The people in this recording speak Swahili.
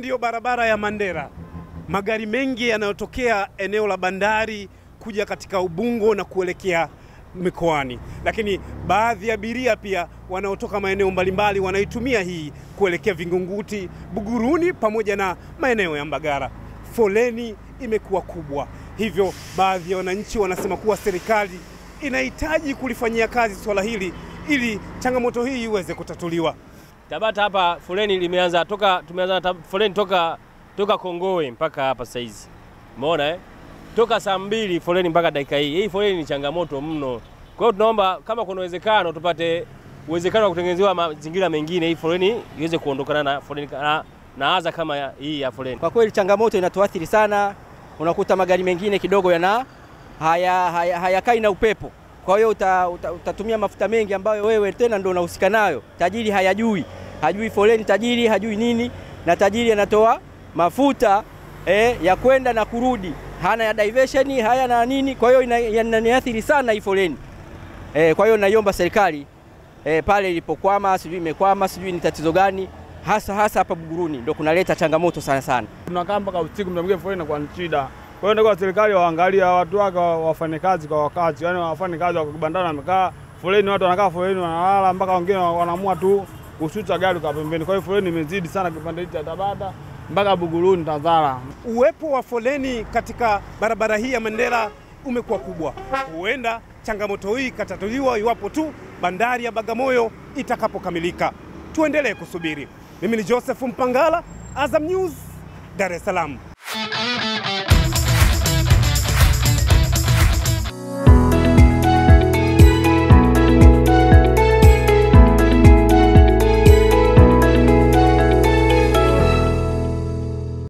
ndiyo barabara ya Mandera. Magari mengi yanayotokea eneo la bandari kuja katika Ubungo na kuelekea mikoani. Lakini baadhi ya abiria pia wanaotoka maeneo mbalimbali wanaitumia hii kuelekea Vingunguti, Buguruni pamoja na maeneo ya Mbagara. Foleni imekuwa kubwa. Hivyo baadhi ya wananchi wanasema kuwa serikali inahitaji kulifanyia kazi swala hili ili changamoto hii iweze kutatuliwa. Tabata hapa foleni tumeanza foleni toka Kongowe mpaka hapa saizi. Umeona Toka saa 2 foleni mpaka dakika hii. Hii foleni ni changamoto mno. Kwa hiyo tunaomba kama kuna uwezekano tupate uwezekano wa kutengenezewa mazingira mengine, hii foleni iweze kuondokana na foleni na adha kama hii ya foleni. Kwa kweli changamoto inatuathiri sana. Unakuta magari mengine kidogo hayakai na upepo. Kwa hiyo utatumia mafuta mengi ambayo wewe tena ndio unahusika nayo. Tajiri hajui foleni tajiri, hajui nini, na tajiri anatoa mafuta ya kwenda na kurudi. Hana ya diversion, haya na nini. Kwa hiyo inaniathiri sana hii foleni. Kwa hiyo naiomba serikali pale ilipokwama, sijui imekwama, sijui ni tatizo gani, hasa hapa Buguruni ndio kunaleta changamoto sana. Tunakaa mpaka usiku mtamgie foleni kwa shida. Kwa hiyo ndio serikali waangalia watu wake wafanye kazi kwa wakati. Yaani wafanye kazi wa kibandani wamekaa foleni, watu wanakaa foleni wanalala mpaka wengine wanaamua tu kushusha gari kwa pembeni. Kwa hiyo foleni imezidi sana kipande cha Tabata mpaka Buguruni Tazara. Uwepo wa foleni katika barabara hii ya Mandera umekuwa kubwa. Huenda changamoto hii katatuliwa iwapo tu bandari ya Bagamoyo itakapokamilika. Tuendelee kusubiri. Mimi ni Joseph Mpangala, Azam News, Dar es Salaam.